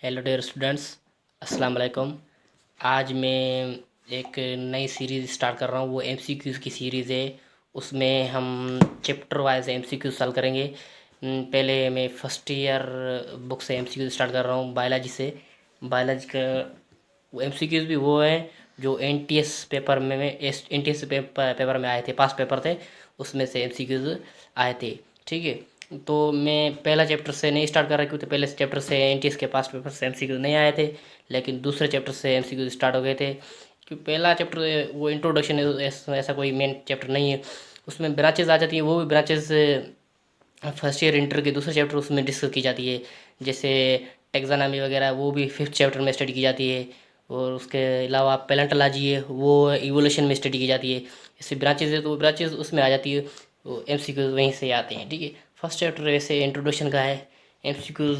Hello dear students, अस्सलाम वालेकुम। आज मैं एक नई सीरीज़ स्टार्ट कर रहा हूँ। वो एमसीक्यूज़ की सीरीज़ है। उसमें हम चैप्टर वाइज एमसीक्यू सॉल्व करेंगे। पहले मैं फर्स्ट ईयर बुक से एमसीक्यू स्टार्ट कर रहा हूँ, बायोलॉजी से। बायोलॉजी का वो एमसीक्यूज़ भी वो हैं जो एनटीएस पेपर में एनटीएस पेपर में आए थे, पास पेपर थे, उसमें से एमसीक्यूज़ आए थे। ठीक है, तो मैं पहला चैप्टर से नहीं स्टार्ट कर रहा क्योंकि पहले चैप्टर से एनटीएस के पास पेपर से एमसीक्यू नहीं आए थे, लेकिन दूसरे चैप्टर से एमसीक्यू स्टार्ट हो गए थे। क्योंकि पहला चैप्टर वो इंट्रोडक्शन है, ऐसा कोई मेन चैप्टर नहीं है। उसमें ब्रांचेज आ जाती हैं, वो भी ब्रांचेज फर्स्ट ईयर इंटर के दूसरे चैप्टर उसमें डिस्कस की जाती है। जैसे टेक्सानॉमी वगैरह वो भी फिफ्थ चैप्टर में स्टडी की जाती है। और उसके अलावा पैलेंटोलॉजी है, वो इवोल्यूशन में स्टडी की जाती है। जैसे ब्रांचेज है तो ब्रांचेज उसमें आ जाती है, वो एमसीक्यूज वहीं से आते हैं। ठीक है, फर्स्ट चैप्टर वैसे इंट्रोडक्शन का है। एमसीक्यूज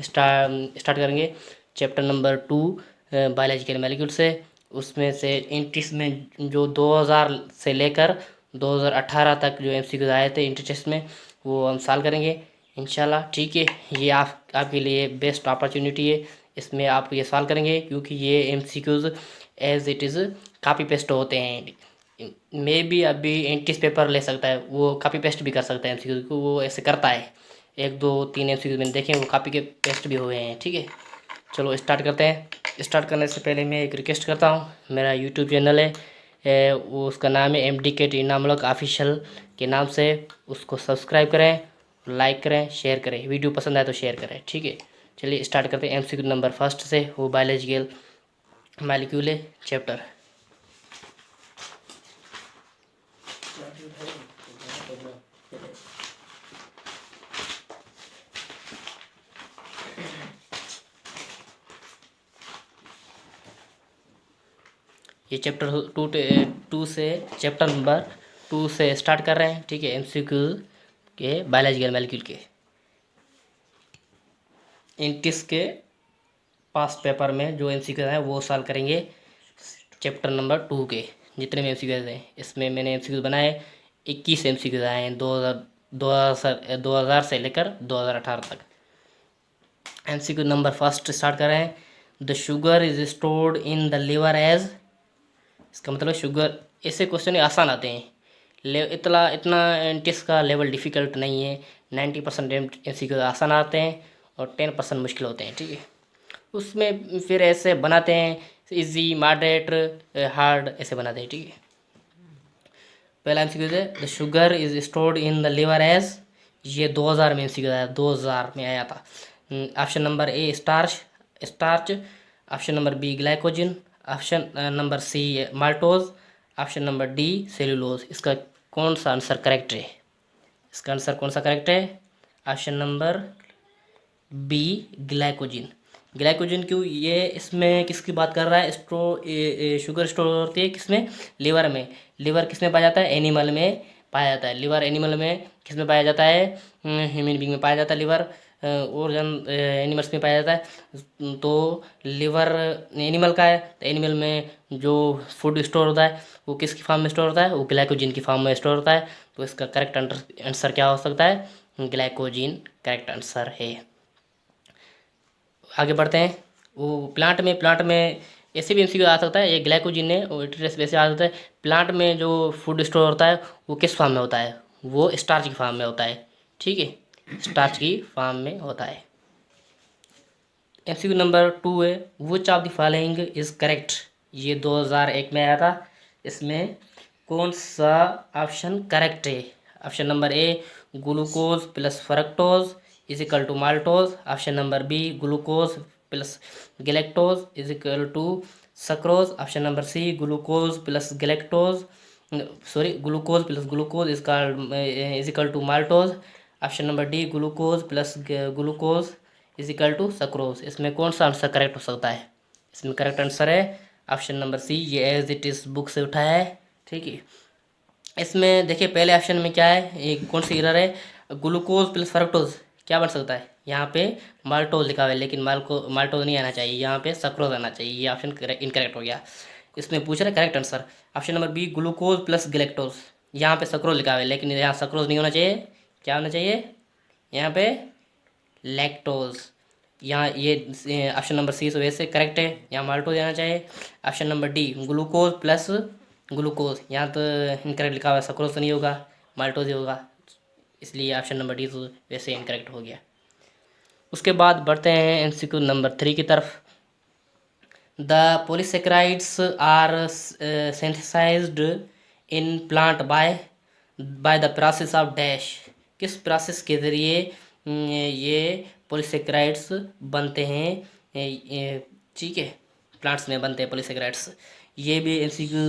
स्टार्ट करेंगे चैप्टर नंबर 2 बायोलॉजिकल मॉलिक्यूल से। उसमें से 29 में जो 2000 से लेकर 2018 तक जो एमसीक्यूज आए थे इंटर टेस्ट में, वो हम सॉल्व करेंगे इंशाल्लाह। ठीक है, ये आपके लिए बेस्ट अपॉर्चुनिटी है। इसमें आप ये सॉल्व करेंगे क्योंकि ये MCQs as it is copy paste होते हैं। मे भी अभी एंटीस पेपर ले सकता है, वो कापी पेस्ट भी कर सकता है एमसीक्यूज को, वो ऐसे करता है। एक दो तीन एमसीक्यूज मैंने देखे हैं, वो कापी के पेस्ट भी हुए हैं। ठीक है, चलो स्टार्ट करते हैं। स्टार्ट करने से पहले मैं एक रिक्वेस्ट करता हूँ, मेरा यूट्यूब चैनल है, वो उसका नाम है MDK टीनामूलक ऑफिशियल के नाम से। उसको सब्सक्राइब करें, लाइक करें, शेयर करें। वीडियो पसंद आए तो शेयर करें। ठीक है, चलिए स्टार्ट करते हैं एमसीक्यू नंबर फर्स्ट से। वो बायोलॉजिकल मॉलिक्यूल चैप्टर। ये चैप्टर टू से चैप्टर नंबर 2 से स्टार्ट कर रहे हैं। ठीक है, एमसीक्यू के बायोलॉजिकल मॉलिक्यूल के इंटिस के पास पेपर में जो एमसीक्यू हैं वो सॉल्व करेंगे चैप्टर नंबर 2 के। जितने भी एमसीक्यू हैं इसमें मैंने एमसीक्यू बनाए 21 एमसीक्यू आए हैं 2000 से लेकर 2018 तक। एमसीक्यू नंबर फर्स्ट स्टार्ट कर रहे हैं। The sugar is stored in the liver as. इसका मतलब शुगर, ऐसे क्वेश्चन आसान आते हैं। इतना इतना एंटिस का लेवल डिफ़िकल्ट नहीं है। 90% एमसीक्यू आसान आते हैं और 10% मुश्किल होते हैं। ठीक है, उसमें फिर ऐसे बनाते हैं, इजी, मॉडरेट, हार्ड, ऐसे बनाते हैं। ठीक है, पहला एमसीक्यू है the sugar is stored in the liver as. ये 2000 में एमसीक्यू आया, 2000 में आया था। Option number A starch starch, option number B glycogen, option number C maltose, option number D cellulose. इसका कौन सा आंसर करेक्ट है? इसका आंसर कौन सा करेक्ट है? Option number B glycogen. Glycogen क्यों? ये इसमें किसकी बात कर रहा है? शुगर स्टोर होती है किसमें? लिवर में। लिवर किसमें पाया जाता है? एनिमल में पाया जाता है। लिवर एनिमल में किसमें पाया जाता है? ह्यूमन बींग में पाया जाता है लिवर। और एनिमल्स में पाया जाता है। तो लिवर एनिमल का है, तो एनिमल में जो फूड स्टोर होता है वो किसकी फॉर्म में स्टोर होता है? वो ग्लाइकोजन की फॉर्म में स्टोर होता है। तो इसका करेक्ट आंसर क्या हो सकता है? ग्लाइकोजन करेक्ट आंसर है। आगे बढ़ते हैं। वो प्लांट में ऐसे भी एमसीक्यू आ सकता है। ये ग्लाइकोजन है और ट्रेस वैसे आ सकता है। प्लांट में जो फूड स्टोर होता है वो किस फॉर्म में होता है? वो स्टार्च की फॉर्म में होता है। ठीक है, स्टार्च की फॉर्म में होता है। एमसीक्यू नंबर 2 है which of the following is correct. ये 2001 में आया था। इसमें कौन सा ऑप्शन करेक्ट है? Option number A glucose plus fructose is equal to maltose. Option number B glucose plus galactose is equal to sucrose. Option number C glucose plus galactose, sorry, glucose plus glucose is equal to maltose. Option number D glucose plus glucose is equal to sucrose. इसमें कौन सा answer correct हो सकता है? इसमें correct answer है option number सी, ये as it is book से उठाया है। ठीक है, इसमें देखिए पहले ऑप्शन में क्या है, एक कौन सी एरर है? ग्लूकोज प्लस फ्रक्टोज क्या बन सकता है? यहाँ पे माल्टोज लिखा हुआ है, लेकिन माल्टोज नहीं आना चाहिए, यहाँ पे सक्रोज आना चाहिए। ये ऑप्शन इनकरेक्ट हो गया। इसमें पूछ रहा है correct answer option number B glucose plus galactose. यहाँ पे सक्रोज लिखा हुआ है, लेकिन यहाँ सक्रोज नहीं होना चाहिए। क्या होना चाहिए? यहाँ पे लैक्टोज। यहाँ ये ऑप्शन नंबर सी तो वैसे करेक्ट है, यहाँ माल्टो देना चाहिए। Option number D glucose plus glucose, यहाँ तो इनकरेक्ट लिखा हुआ है, सक्रोज तो नहीं होगा, माल्टोज ही होगा, इसलिए ऑप्शन नंबर डी तो वैसे इनकरेक्ट हो गया। उसके बाद बढ़ते हैं एमसीक्यू नंबर 3 की तरफ। The polysaccharides are synthesised in plant by the process of dash. किस प्रोसेस के ज़रिए ये पॉलीसेकेराइड्स बनते हैं, ठीक है, प्लांट्स में बनते हैं पॉलीसेकेराइड्स। ये भी एमसीक्यू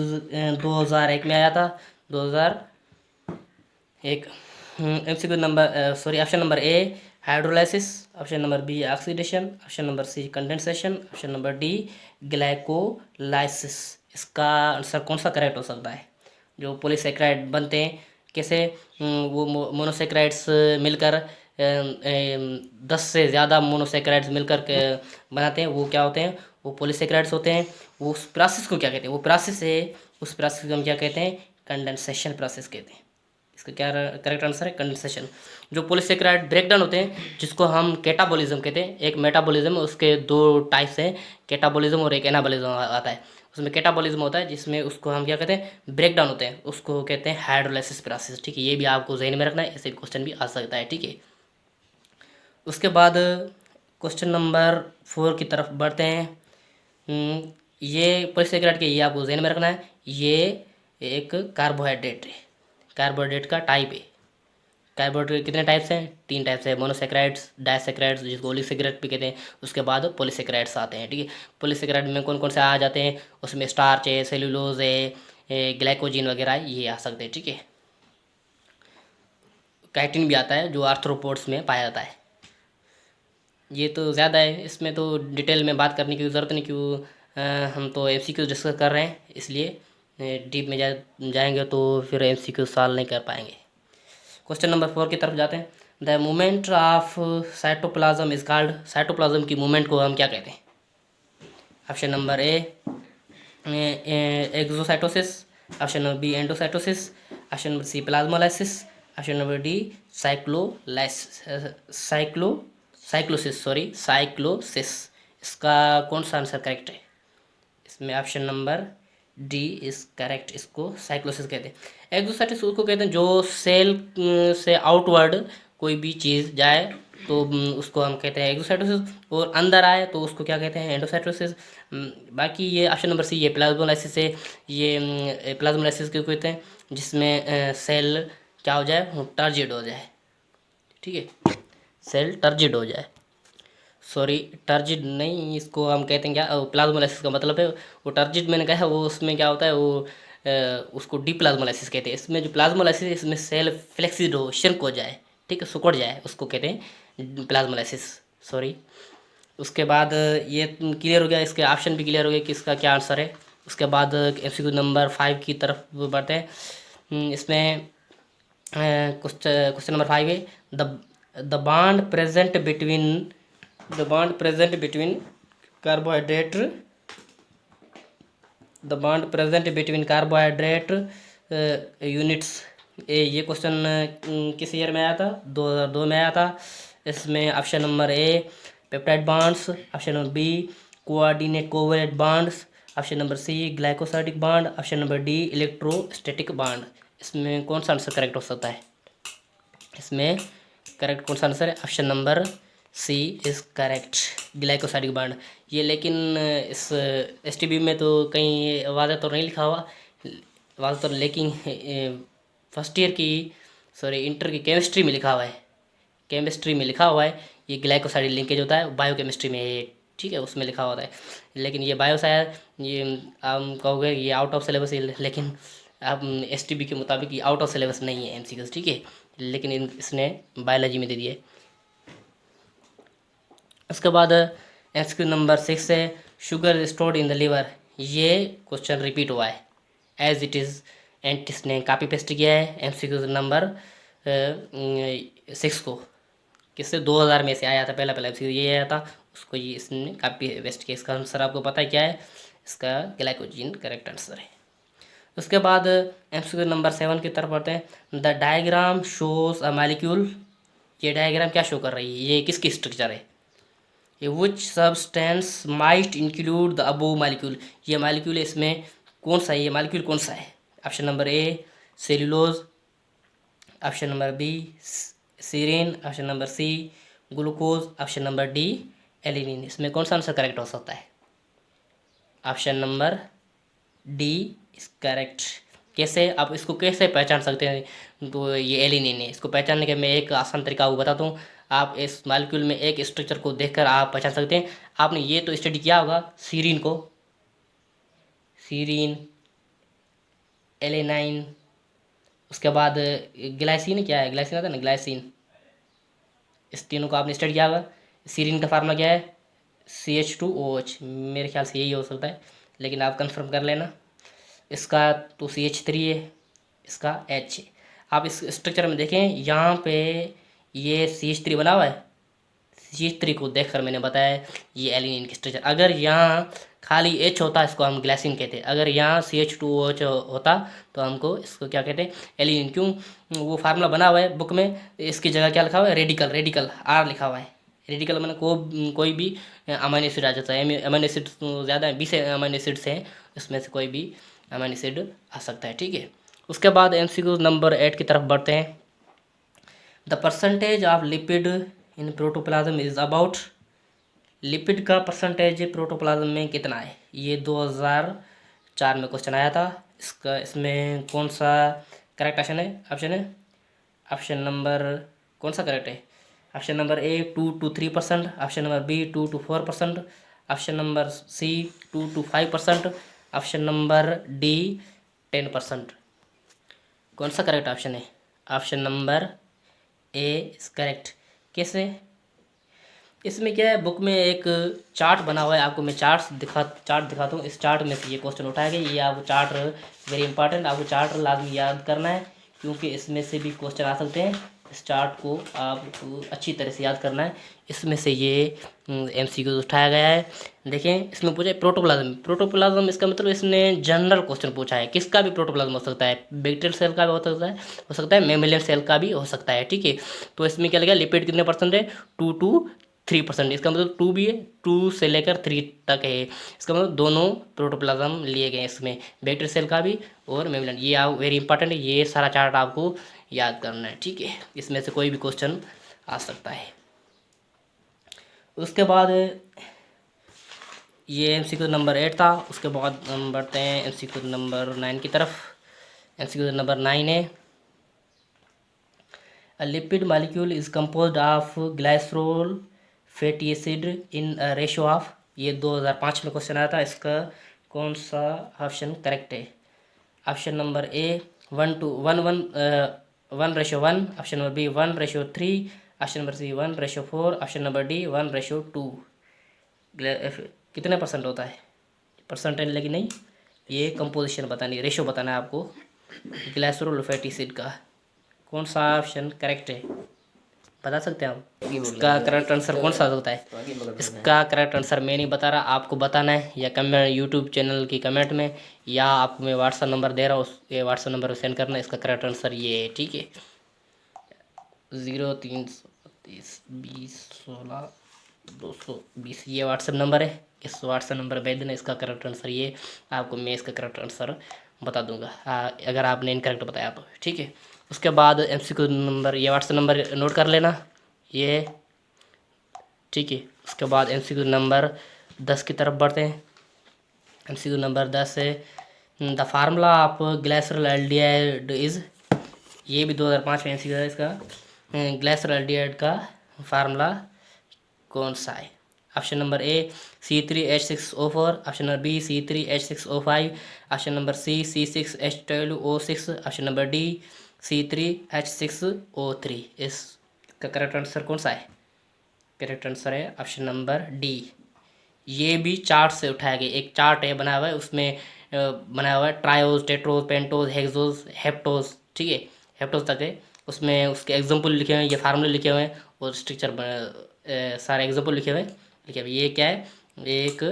2001 में आया था, 2001। MCQ number option number A hydrolysis, option number B oxidation, option number C condensation, option number D glycolysis. इसका आंसर कौन सा करेक्ट हो सकता है? जो पॉलीसेकेराइड बनते हैं कैसे, वो मोनोसेकेराइड्स मिलकर 10 से ज़्यादा मोनोसेकेराइड्स मिलकर बनाते हैं, वो क्या होते हैं? वो पॉलीसेकेराइड्स होते हैं। वो उस प्रोसेस को क्या कहते हैं? वो प्रोसेस है, उस प्रोसेस को हम क्या कहते हैं? कंडेंसेशन प्रोसेस कहते हैं। इसका क्या करेक्ट आंसर है? कंडेंसेशन। जो पॉलीसेकेराइड ब्रेकडाउन होते हैं जिसको हम कैटाबॉलिज्म कहते हैं, एक मेटाबॉलिज्म, उसके दो टाइप्स हैं, कैटाबॉलिज्म और एक एनाबॉलिज्म आता है। उसमें कैटाबॉलिज्म होता है जिसमें उसको हम क्या कहते हैं? ब्रेकडाउन होते हैं, उसको कहते हैं हाइड्रोलाइसिस प्रोसेस। ठीक है, ये भी आपको ज़हन में रखना है, ऐसे क्वेश्चन भी आ सकता है। ठीक है, उसके बाद क्वेश्चन नंबर 4 की तरफ बढ़ते हैं। ये पॉलीसेकेराइड के ये आपको ज़हन में रखना है, ये एक कार्बोहाइड्रेट है, कार्बोहाइड्रेट का टाइप है। कार्बोहाइड्रेट कितने टाइप्स हैं? 3 टाइप्स है, मोनोसेकेराइड्स, डाइसेकेराइड्स जिसको ओलिगोसेकेराइड भी कहते हैं, उसके बाद पॉलीसेकेराइड्स आते हैं। ठीक है, पॉलीसेकेराइड में कौन कौन से आ जाते हैं? उसमें स्टार्च है, सेल्यूलोज है, ग्लाइकोजिन वगैरह ये आ सकते हैं। ठीक है, काइटिन भी आता है जो आर्थ्रोपोड्स में पाया जाता है। ये तो ज़्यादा है, इसमें तो डिटेल में बात करने की ज़रूरत नहीं, क्यों हम तो एमसीक्यू डिस्कस कर रहे हैं, इसलिए डीप में जाएंगे तो फिर एमसीक्यू सॉल्व नहीं कर पाएंगे। क्वेश्चन नंबर 4 की तरफ जाते हैं। The movement of cytoplasm is called. Cytoplasm की मूवमेंट को हम क्या कहते हैं? Option number A exocytosis, option number B endocytosis, option number C plasmolysis, option number D cyclosis. इसका कौन सा आंसर करेक्ट है? इसमें option number D is correct, इसको साइक्लोसिस कहते हैं। एक्सोसाइटिस उसको कहते हैं जो सेल से आउटवर्ड कोई भी चीज़ जाए तो उसको हम कहते हैं एक्सोसाइटोसिस, और अंदर आए तो उसको क्या कहते हैं? एंडोसाइटोसिस। बाकी ये ऑप्शन नंबर सी ये प्लाज्मोलाइसिस है। ये प्लाज्मोलाइसिस क्यों कहते हैं? जिसमें सेल क्या हो जाए? टर्जिड हो जाए। ठीक है, सेल टर्जिड हो जाए, सॉरी टर्जिड नहीं, इसको हम कहते हैं क्या? प्लाज्मोलाइसिस का मतलब है वो टर्जिड, मैंने कहा है वो, उसमें क्या होता है वो उसको डीप्लाज्मोलाइसिस कहते हैं। इसमें जो प्लाज्मोलाइसिस है इसमें सेल फ्लेक्सिड हो, श्रिंक हो जाए, ठीक है, सिकुड़ जाए, उसको कहते हैं प्लाज्मोलाइसिस, सॉरी। उसके बाद ये क्लियर हो गया, इसके ऑप्शन भी क्लियर हो गया कि इसका क्या आंसर है। उसके बाद एमसीक्यू नंबर 5 की तरफ बढ़ते हैं। इसमें क्वेश्चन नंबर 5 है the bond present between carbohydrate the bond present between carbohydrate units. ये क्वेश्चन किस ईयर में आया था? 2002 में आया था। इसमें option number A peptide bonds, option number B coordinate covalent bonds, option number C glycosidic bond, option number D electrostatic bond. इसमें कौन सा आंसर करेक्ट हो सकता है? इसमें करेक्ट कौन सा आंसर है? Option number C is correct, glycosidic bond. ये लेकिन इस एसटीबी में तो कहीं वादा तो नहीं लिखा हुआ, वादा तो, लेकिन फर्स्ट ईयर की इंटर की केमिस्ट्री में लिखा हुआ है, केमिस्ट्री में लिखा हुआ है ये ग्लाइकोसाइडिक लिंकेज होता है, बायोकेमिस्ट्री में ये, ठीक है, उसमें लिखा होता है। लेकिन ये बायो शायद ये हम कहोगे ये आउट ऑफ सिलेबस है, लेकिन अब एसटीबी के मुताबिक ये आउट ऑफ सिलेबस नहीं है एमसीक्यूज, ठीक है, लेकिन इसने बायोलॉजी में दे दिए। उसके बाद एमसीक्यू नंबर 6 है sugar stored in the liver. ये क्वेश्चन रिपीट हुआ है एज इट इज़, एंटिस ने कापी पेस्ट किया है एमसीक्यू नंबर 6 को। किससे? 2000 में से आया था, पहला एमसीक्यू ये आया था, उसको ये इसने कापी पेस्ट किया। इसका आंसर आपको पता है क्या है? इसका ग्लाइकोजीन करेक्ट आंसर है। उसके बाद एमसीक्यू नंबर 7 की तरफ बढ़ते हैं। The diagram shows a molecule. ये डायग्राम क्या शो कर रही है? ये किसकी स्ट्रक्चर है? ये which substance might include the above molecule, ये मालिक्यूल इसमें कौन सा है, ये मालिक्यूल कौन सा है? Option number A cellulose, option number B serine, option number C glucose, option number D alanine. इसमें कौन सा आंसर करेक्ट हो सकता है? Option number D is correct. कैसे आप इसको कैसे पहचान सकते हैं? तो ये एलिनिन है। इसको पहचानने के मैं एक आसान तरीका आपको बताता हूँ। आप इस मालिक्यूल में एक स्ट्रक्चर को देखकर आप पहचान सकते हैं। आपने ये तो स्टडी किया होगा सीरीन को, सीरीन, एलेनाइन, उसके बाद ग्लाइसिन, क्या है ग्लाइसिन आता है ना, ग्लाइसिन, इस तीनों को आपने स्टडी किया होगा। सीरीन का फार्मूला क्या है? CH2OH, मेरे ख्याल से यही हो सकता है, लेकिन आप कंफर्म कर लेना। इसका तो CH3 है, इसका H है। आप इस स्ट्रक्चर में देखें, यहाँ पे ये CH3 बना हुआ है। CH3 को देखकर मैंने बताया ये एलिनिन की स्ट्रक्चर। अगर यहाँ खाली H होता इसको हम ग्लाइसिन कहते हैं, अगर यहाँ CH2OH होता तो हमको इसको क्या कहते हैं? एलिनिन। क्यों? वो फार्मूला बना हुआ है बुक में, इसकी जगह क्या लिखा हुआ है? रेडिकल, रेडिकल R लिखा हुआ है। रेडिकल मैंने कोई भी अमाइनो एसिड आ जाता है। अमाइनो एसिड ज़्यादा है, 20 अमाइनो एसिड्स हैं, इसमें से कोई भी अमाइनो एसिड आ सकता है, ठीक है। उसके बाद MCQ नंबर 8 की तरफ बढ़ते हैं। The percentage of lipid in protoplasm is about, lipid का परसेंटेज प्रोटोप्लाज्म में कितना है? ये 2004 में क्वेश्चन आया था। इसमें कौन सा करेक्ट ऑप्शन है? ऑप्शन नंबर कौन सा करेक्ट है? Option number A 2 to 3%, option number B 2 to 4%, option number C 2 to 5%, option number D 10%। कौन सा करेक्ट ऑप्शन है? Option number A is correct. कैसे? इसमें क्या है, बुक में एक चार्ट बना हुआ है, आपको मैं चार्ट दिखाता हूँ। इस चार्ट में से ये क्वेश्चन उठाया गया। ये आपको चार्ट वेरी इंपॉर्टेंट, आपको चार्ट लाजमी याद करना है, क्योंकि इसमें से भी क्वेश्चन आ सकते हैं। इस चार्ट को आपको अच्छी तरह से याद करना है। इसमें से ये MCQ उठाया गया है। देखें, इसमें पूछा है प्रोटोप्लाज्म। प्रोटोप्लाज्म इसका मतलब इसने जनरल क्वेश्चन पूछा है। किसका भी प्रोटोप्लाज्म हो सकता है, बैक्टीरियल सेल का भी हो सकता है, मेमेलियन सेल का भी हो सकता है, ठीक है। तो इसमें क्या लगा, लिपिड कितने परसेंट है? 2 to 3%। इसका मतलब 2 भी है, 2 से लेकर 3 तक है। इसका मतलब दोनों प्रोटोप्लाज्म लिए गए इसमें, बैक्टीरियल सेल का भी और मेमेलियन। ये आप वेरी इंपॉर्टेंट है, ये सारा चार्ट आपको याद करना है, ठीक है। इसमें से कोई भी क्वेश्चन आ सकता है। उसके बाद ये MCQ नंबर 8 था। उसके बाद हम बढ़ते हैं MCQ नंबर 9 की तरफ। MCQ नंबर 9 है, a lipid molecule is composed of glycerol fatty acid in ratio of, ये 2005 में क्वेश्चन आया था। इसका कौन सा ऑप्शन करेक्ट है? Option number A 1:1:1, option number B 1:3, option number C 1:4, option number D 1:2। कितने परसेंट होता है? परसेंटेज लेकिन नहीं, ये कंपोजिशन बतानी है, रेशो बताना है आपको ग्लाइसरोल फैटी एसिड का। कौन सा ऑप्शन करेक्ट है, बता सकते हैं आप? इसका करेक्ट आंसर कौन सा होता है? इसका करेक्ट आंसर मैं नहीं बता रहा, आपको बताना है, या कमेंट यूट्यूब चैनल की कमेंट में, या आपको मैं व्हाट्सअप नंबर दे रहा हूँ, उस ये व्हाट्सअप नंबर पर सेंड करना है। इसका करेक्ट आंसर ये है, ठीक है। 032020 ये व्हाट्सअप नंबर है, इस व्हाट्सअप नंबर भेज देना। इसका करेक्ट आंसर ये, आपको मैं इसका करेक्ट आंसर बता दूंगा अगर आपने इनकरेक्ट बताया तो, ठीक है। उसके बाद MCQ नंबर, ये व्हाट्सअप नंबर नोट कर लेना ये, ठीक है। उसके बाद MCQ नंबर 10 की तरफ बढ़ते हैं। MCQ नंबर 10 है, the formula of ग्लाइसरल aldehyde is, ये भी 2005 में MCQ है। इसका ग्लाइसरल एल्डिहाइड का फार्मूला कौन सा है? Option number A C3H6O4, option number B C3H6O5, option number C C6H12O6, option number D C3H6O3। इसका करेक्ट आंसर कौन सा है? करेक्ट आंसर है ऑप्शन नंबर डी। ये भी चार्ट से उठाया गया, एक चार्ट है बना हुआ है, उसमें बनाया हुआ है triose, tetrose, pentose, hexose, heptose, ठीक है, हेप्टोज तक है। उसमें उसके एग्जाम्पल लिखे हुए हैं, ये फार्मूले लिखे हुए हैं, और स्ट्रक्चर सारे एग्जाम्पल लिखे हुए हैं। ये क्या है, एक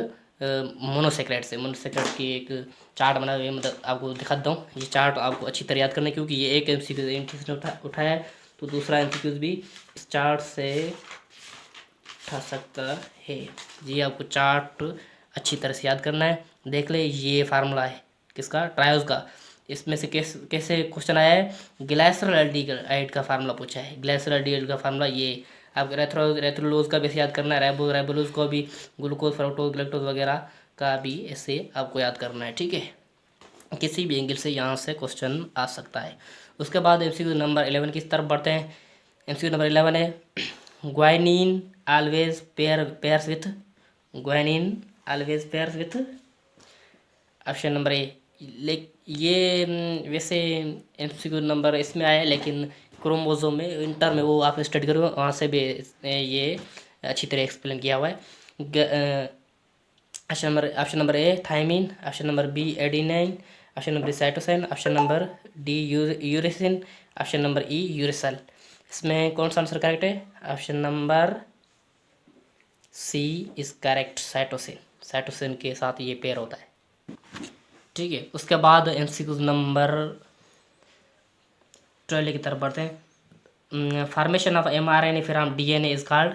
मोनोसेक्राइड से, मोनोसेक्राइड की एक चार्ट बना हुआ है, मतलब आपको दिखाता हूँ। ये चार्ट आपको अच्छी तरह याद करना है, क्योंकि ये एक MCQ ने उठाया है, तो दूसरा MCQ भी इस चार्ट से उठा सकता है। जी आपको चार्ट अच्छी तरह से याद करना है। देख ले ये फार्मूला है किसका, ट्रायोज का। इसमें से कैसे क्वेश्चन आया है, ग्लाइसरॉल एल्डिहाइड का फार्मूला पूछा है। ग्लाइसरॉल एल्डिहाइड का फार्मूला ये, आप रेथ्रोलोज का भी याद करना है, राइबोलोज को भी, ग्लूकोज फ्रक्टोज गैलेक्टोज वगैरह का भी ऐसे आपको याद करना है। ठीक है, किसी भी एंगल से यहाँ से क्वेश्चन आ सकता है। उसके बाद एमसीक्यू नंबर 11 की तरफ बढ़ते हैं। एमसीक्यू नंबर 11 है, guanine always pairs with, guanine always pairs with. Option number ए, ये वैसे एमसीक्यू नंबर इसमें आया है, लेकिन क्रोमोसोम में इंटर में वो आप स्टडी करो, वहाँ से भी ये अच्छी तरह एक्सप्लेन किया हुआ है। Option number A thymine, option number B adenine, option number cytosine, option number D uracil, option number E uracil. इसमें कौन सा आंसर करेक्ट है? Option number C is correct, cytosine. Cytosine के साथ ये पेयर होता है। ठीक है, उसके बाद एमसीक्यू नंबर 12 की तरफ बढ़ते हैं। Formation of mRNA from DNA is called,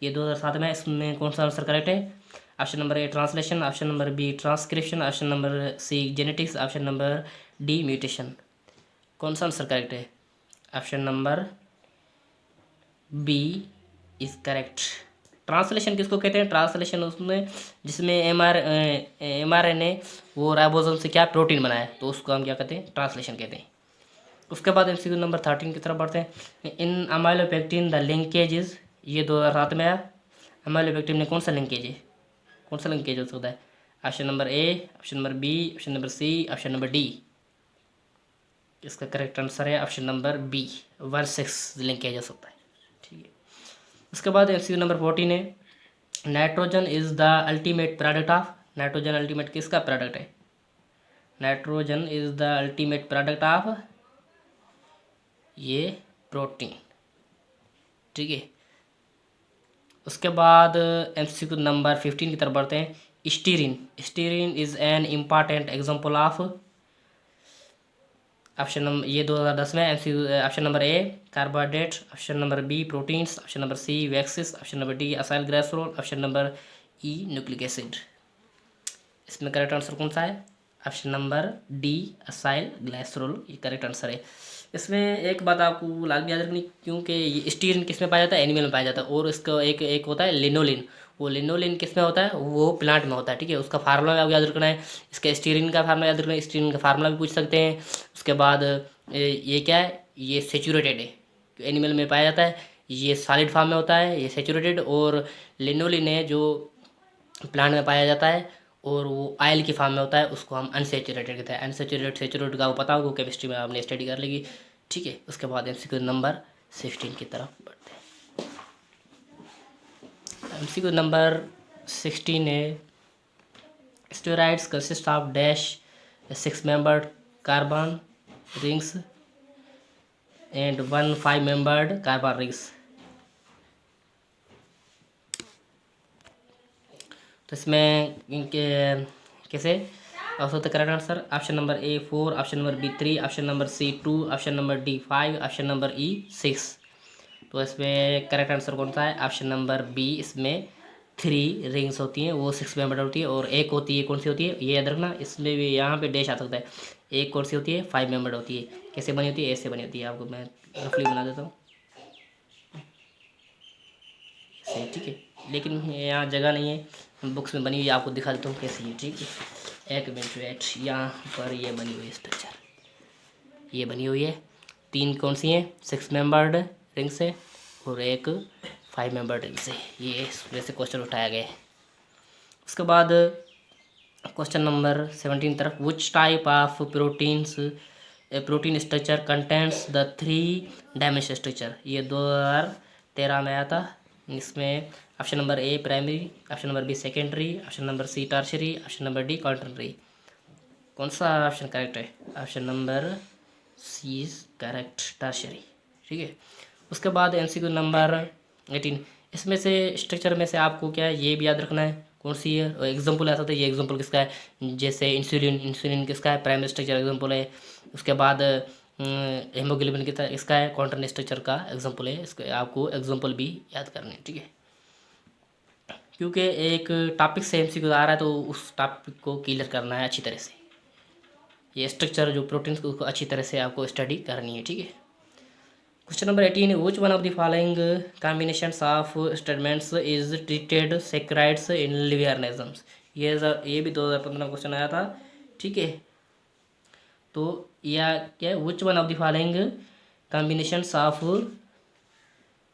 ये 2007 में। इसमें कौन सा आंसर करेक्ट है? Option number A translation, option number B transcription, option number C genetics, option number D mutation. कौन सा आंसर करेक्ट है? Option number B is correct. Translation किसको कहते हैं? ट्रांसलेशन उसमें जिसमें mRNA वो राइबोसोम से क्या प्रोटीन बनाया, तो उसको हम क्या कहते हैं? ट्रांसलेशन कहते हैं। उसके बाद एमसीक्यू नंबर 13 की तरफ बढ़ते हैं। इन अमाइलोपेक्टिन द लिंकेज इज, ये 2007 में आया। अमाइलोपेक्टिन में कौन सा लिंकेज है? कौन सा लिंकेज हो सकता है? Option number A, option number B, option number C, option number D. इसका करेक्ट आंसर है ऑप्शन नंबर बी, 1,6 लिंकेज हो सकता है। ठीक है, उसके बाद एमसीक्यू नंबर 14 है, nitrogen is the ultimate product of. Nitrogen ultimate किसका प्रोडक्ट है? Nitrogen is the ultimate product of ये प्रोटीन। ठीक है, उसके बाद एमसीक्यू नंबर 15 की तरफ बढ़ते हैं। Stearin, stearin is an important example of. Option number ये 2010 में MCQ. Option number A carbohydrate, option number B proteins, option number C waxes, option number D acyl glycerol, option number E nucleic acid. इसमें correct answer कौन सा है? Option number D acyl glycerol, ये correct answer है। इसमें एक बात आपको लाजमी याद रखनी, क्योंकि ये स्टीरिन किस में पाया जाता है? एनिमल में पाया जाता है। और इसका एक होता है लिनोलिन, वो लिनोलिन किस में होता है? वो प्लांट में होता है। ठीक है, उसका फार्मूला भी आपको याद रखना है। इसका स्टीरिन का फार्मूला याद रखना है, स्टीरिन का फार्मूला भी पूछ सकते हैं। उसके बाद ये क्या है? ये सेचूरेटेड है, एनिमल में पाया जाता है। ये सॉलिड फॉर्म में होता है, ये सेचूरेटेड। और लिनोलिन है जो प्लांट में पाया जाता है, और वो ऑयल की फॉर्म में होता है, उसको हम अनसेचुरेटेड कहते हैं। अनसेचुरेटेड सेचुरेटेड का वो पता होगा, केमिस्ट्री में आपने स्टडी कर लेगी। ठीक है, उसके बाद एमसीक्यू नंबर 16 की तरफ बढ़ते हैं। एमसीक्यू नंबर 16 है, steroids consist of dash 6 membered carbon rings and 1 5 membered carbon rings. तो इसमें कैसे औसत correct answer? Option number A 4, option number B 3, option number C 2, option number D 5, option number E 6। तो इसमें करेक्ट आंसर कौन सा है? Option number B. इसमें 3 रिंग्स होती हैं, वो 6 मेंबर होती है, और एक होती है, कौन सी होती है? ये याद रखना, इसमें भी यहाँ पे डैश आ सकता है। एक कौन सी होती है? 5 मेंबर होती है। कैसे बनी होती है? ऐसे बनी होती है, आपको मैं रफली बना देता हूँ। सही, ठीक है, लेकिन यहाँ जगह नहीं है, बुक्स में बनी हुई आपको दिखा देता हूँ कैसी है। ठीक है, एक मिनट वेट, यहाँ पर ये बनी हुई है स्ट्रक्चर, ये बनी हुई है। 3 कौन सी हैं? 6 मेंबर्ड रिंग से, और एक 5 मेंबर्ड रिंग से। ये वैसे क्वेश्चन उठाया गया है। उसके बाद क्वेश्चन नंबर 17 तरफ, which type of proteins protein structure contents the 3 dimension structure. ये 2013 में आया था। इसमें option number A primary, option number B secondary, option number C tertiary, option number D quaternary. कौन सा ऑप्शन करेक्ट है? Option number C is correct, tertiary. ठीक है, उसके बाद एमसीक्यू नंबर 18, इसमें से स्ट्रक्चर में से आपको क्या है ये भी याद रखना है, कौन सी है एग्जाम्पल ऐसा था। ये एग्जाम्पल किसका है? जैसे इंसुलिन, इंसुलिन किसका है? प्राइमरी स्ट्रक्चर एग्जाम्पल है। उसके बाद हेमोग्लोबिन किसका है? क्वार्टरनरी स्ट्रक्चर का एग्जाम्पल है। इसको आपको एग्जाम्पल भी याद करने। ठीक है, क्योंकि एक टॉपिक से एमसीक्यू आ रहा है तो उस टॉपिक को क्लियर करना है अच्छी तरह से। ये स्ट्रक्चर जो प्रोटीन को अच्छी तरह से आपको स्टडी करनी है, ठीक है। Question number 18, which one of the following combinations of statements is treated saccharides in living organisms. ये भी 2015 में क्वेश्चन आया था, ठीक है। तो या क्या, which one of the following combinations of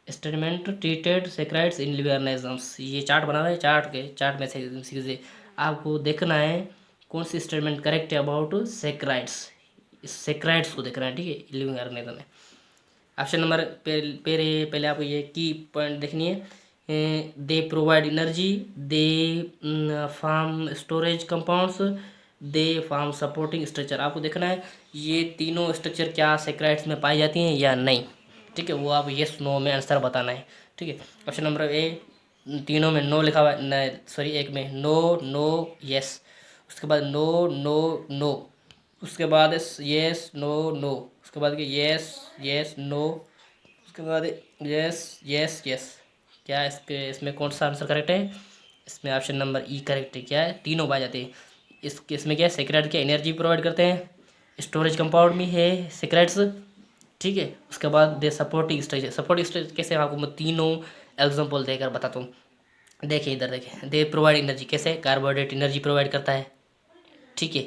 statement treated saccharides in living organisms. ये चार्ट बना हुआ है, चार्ट में से आपको देखना है कौन सी स्टेटमेंट करेक्ट है अबाउट सैकराइड्स। इस सैकराइड्स को देखना है, ठीक है, लिविंग ऑर्गेनिज्म में। ऑप्शन नंबर पहले आपको ये की पॉइंट देखनी है। They provide energy, they form storage compounds, they form supporting structure. आपको देखना है ये तीनों स्ट्रक्चर क्या सैकराइड्स में पाई जाती हैं या नहीं, ठीक है। वो आप येस नो में आंसर बताना है, ठीक है। ऑप्शन नंबर ए, तीनों में नो लिखा हुआ है, सॉरी एक में नो नो येस, उसके बाद नो नो नो, उसके बाद येस नो नो, उसके बाद येस येस नो, उसके बाद येस येस येस। क्या इसमें कौन सा आंसर करेक्ट है? इसमें ऑप्शन नंबर ई करेक्ट है। क्या है? तीनों पाए जाते हैं। इसमें क्या है, सेक्रेट क्या एनर्जी प्रोवाइड करते हैं, स्टोरेज कंपाउंड में है सेक्रेट्स, ठीक है। उसके बाद दे सपोर्टिंग स्ट्रक्चर। सपोर्टिंग स्ट्रक्चर कैसे, आपको मैं तीनों एग्जांपल देकर बताता हूँ। देखिए इधर देखिए, दे प्रोवाइड एनर्जी कैसे, कार्बोहाइड्रेट एनर्जी प्रोवाइड करता है, ठीक है।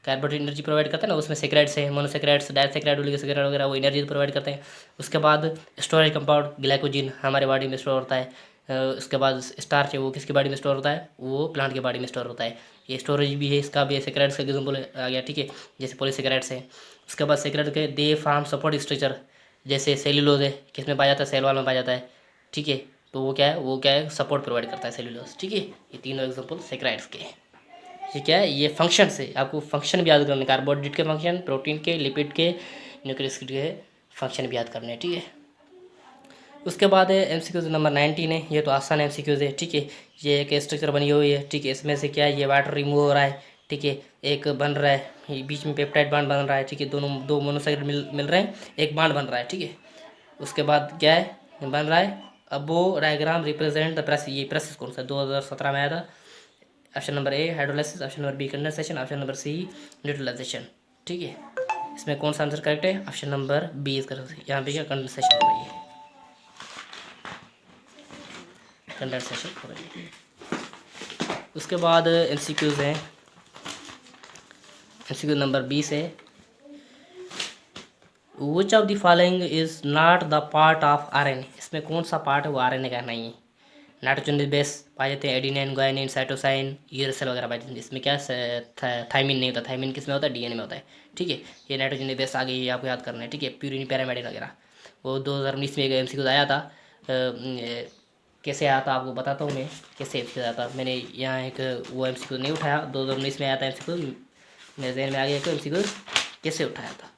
कार्बोहाइड्रेट एनर्जी प्रोवाइड करता है ना, उसमें सेक्रेट्स है, मोनोसेक्रेट्स, डायसेक्राइड ओलिगोसेक्राइड वगैरह, वो एनर्जी प्रोवाइड करते हैं। उसके बाद स्टोरेज कंपाउंड ग्लाइकोजिन हमारे बॉडी में स्टोर होता है। उसके बाद स्टार्च है, वो किसकी बॉडी में स्टोर होता है, वो प्लांट की बॉडी में स्टोर होता है। ये स्टोरेज भी है, इसका भी सेक्रेट्स का एग्जाम्पल आ गया, ठीक है, जैसे पॉलीसेक्रेट्स है। उसके बाद सेक्रेट के दे फार्म सपोर्ट स्ट्रक्चर, जैसे सेल्यूलोज है, किस में पाया जाता है, सेल वॉल में पाया जाता है, ठीक है। तो वो क्या है सपोर्ट प्रोवाइड करता है सेल्यूलोज, ठीक है। ये तीनों एग्जाम्पल सेक्रेट्स के हैं। ये क्या है, ये फंक्शन से आपको फंक्शन भी याद करने, कार्बोहाइड्रेट के फंक्शन, प्रोटीन के, लिपिड के, न्यूक्लिक एसिड के फंक्शन भी याद करने हैं, ठीक है। उसके बाद है एमसीक्यूज नंबर 19 है, ये तो आसान एमसीक्यूज है, ठीक है। ये एक स्ट्रक्चर बनी हुई है, ठीक है। इसमें से क्या है, ये वाटर रिमूव हो रहा है, ठीक है। एक बन रहा है, ये बीच में पेप्टाइड बांड बन रहा है, ठीक है। दो मोनोसाइड मिल रहे हैं, एक बांड बन रहा है, ठीक है। उसके बाद क्या है बन रहा है, अब वो डायग्राम रिप्रेजेंट द प्रोसेस। ये प्रोसेस कौन सा 2017 में आया था। Option number A hydrolysis, option number B condensation, option number C neutralisation, ठीक है। इसमें कौन सा आंसर करेक्ट है, option number B is correct. यहाँ पे क्या कंडेंसेशन हो रही है, कंडेंसेशन हो रही है। उसके बाद एमसीक्यूज हैं, एमसीक्यू नंबर 20 है, which of the following is not the part of RNA. इसमें कौन सा पार्ट है वो आरएनए का नहीं है। नाइट्रोजन बेस पाए जाते हैं, एडिनिन, गुआनिन, साइटोसाइन, यूरेसिल वगैरह पाए जाते हैं। इसमें क्या थाइमिन नहीं होता, थाइमिन किस में होता है, डीएनए में होता है, ठीक है। ये नाइट्रोजन बेस आ गई, ये आपको याद करना है, ठीक है। प्यूरिन, पैरामेडिन वगैरह, वो 2019 में एक एमसीक्यू आया था। कैसे आया था आपको बताता हूँ मैं, कैसे एमसीक्यू आया था। मैंने यहाँ एक वो एमसीक्यू नहीं उठाया, 2019 में आया था एमसीक्यू, मेरे जहन में आ गया कि एमसीक्यू कैसे उठाया था।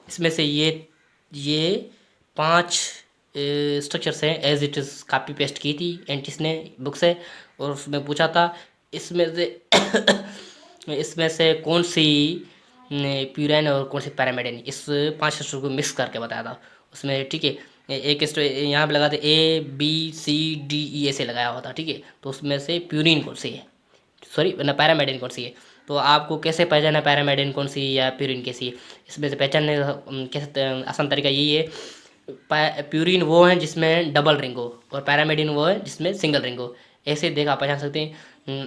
इसमें से ये 5 स्ट्रक्चर्स हैं, as it is copy paste की थी एंटिस ने बुक से, और उसमें पूछा था इसमें से इसमें से कौन सी प्यूराइन और कौन सी पैरामेडिन, इस 5 स्ट्रक्चर को मिक्स करके बताया था उसमें, ठीक है। एक यहाँ पे लगाते A B C D E ऐसे लगाया हुआ था, ठीक है। तो उसमें से प्यूरिन कौन सी है, सॉरी ना पैरामेडिन कौन सी है। तो आपको कैसे पहचाना पैरामेडिन कौन सी या प्यूरिन कैसी है, इसमें से पहचानने का कैसे आसान तरीका यही है, प्यूरिन वो है जिसमें डबल रिंग हो, और पैरामेडिन वो है जिसमें सिंगल रिंग हो। ऐसे देख आप पहचान सकते हैं।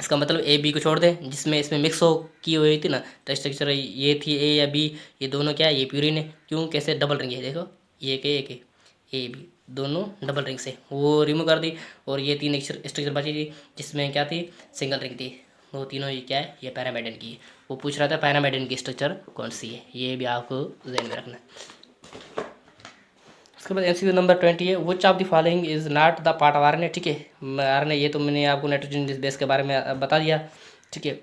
इसका मतलब ए बी को छोड़ दें, जिसमें इसमें मिक्स हो की हुई थी ना, तो स्ट्रक्चर ये थी ए या बी, ये दोनों क्या है, ये प्यूरिन है। क्यों, कैसे डबल रिंग है, देखो ये के ए बी दोनों डबल रिंग से वो रिमूव कर दी, और ये 3 स्ट्रक्चर बची थी जिसमें क्या थी, सिंगल रिंग थी। वो तीनों ये क्या है, ये पैरामेडिन की है। वो पूछ रहा था पैरामेडिन की स्ट्रक्चर कौन सी है, ये भी आपको ध्यान में रखना है। उसके बाद एमसीक्यू नंबर 20 है, which of the following is not the part of RNA, ठीक है। आरएनए ये तो मैंने आपको नाइट्रोजन बेस के बारे में बता दिया, ठीक है।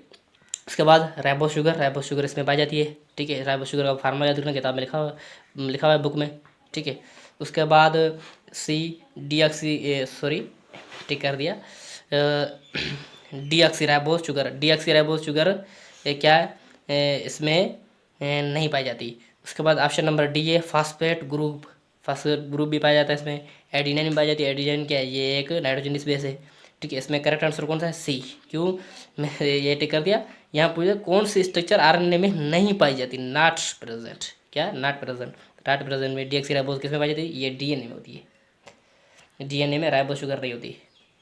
उसके बाद राइबोस शुगर इसमें पाई जाती है, ठीक है। राइबोस शुगर का फार्मूला याद रखना, किताब में लिखा हुआ है बुक में, ठीक है। उसके बाद सी टिक कर दिया, डीऑक्सीराइबोस शुगर क्या है, इसमें नहीं पाई जाती। उसके बाद ऑप्शन नंबर डी है, फास्फेट ग्रुप फर्स्ट ग्रुप भी पाया जाता है इसमें, एडिनाइन भी पाई जाती है। एडिनाइन क्या है, ये एक नाइट्रोजनस बेस है, ठीक है। इसमें करेक्ट आंसर कौन सा है, सी। क्यों, मैं ये टिक कर दिया। यहाँ पूछे कौन सी स्ट्रक्चर आरएनए में नहीं पाई जाती, नॉट प्रेजेंट, क्या नॉट प्रेजेंट। नॉट प्रेजेंट में डीऑक्सीराइबोज किस में पाई जाती है, ये डीएनए में होती है। डीएनए में राइबोज शुगर नहीं होती,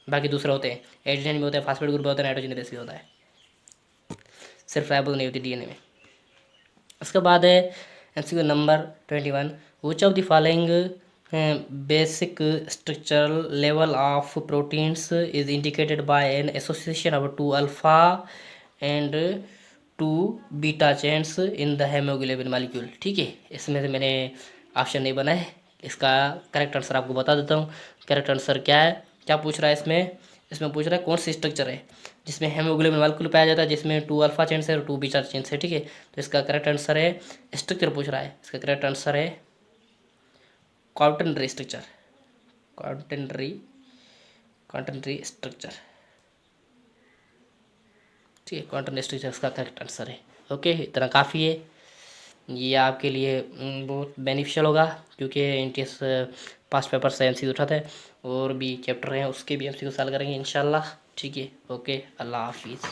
बाकी दूसरे होते हैं, एडिनाइन में होता है, फास्फेट ग्रुप होता है, नाइट्रोजन बेस भी होता है, सिर्फ राइबोज नहीं होती डीएनए में। उसके बाद है MCQ number 21, which of the following basic structural level of proteins is indicated by an association of 2 alpha and 2 beta chains in the haemoglobin molecule, ठीक है। इसमें से मैंने ऑप्शन नहीं बना है, इसका करेक्ट आंसर आपको बता देता हूँ। करेक्ट आंसर क्या है, क्या पूछ रहा है इसमें, इसमें पूछ रहा है कौन सी स्ट्रक्चर है जिसमें हेमोग्लोबिन मॉलिक्यूल पाया जाता है, जिसमें 2 अल्फा चेन्स है और 2 बीटा चेन्स है, ठीक है। तो इसका करेक्ट आंसर है, स्ट्रक्चर पूछ रहा है, इसका करेक्ट आंसर है क्वाटर्नरी स्ट्रक्चर, क्वाटर्नरी स्ट्रक्चर, ठीक है। क्वाटर्नरी स्ट्रक्चर इसका करेक्ट आंसर है। ओके, इतना काफ़ी है, ये आपके लिए बहुत बेनिफिशियल होगा, क्योंकि एनटीएस पास्ट पेपर से एमसीक्यू उठाता है, और भी चैप्टर हैं उसके भी एमसीक्यू सॉल्व करेंगे इंशाल्लाह, ठीक है। ओके, अल्लाह हाफिज़।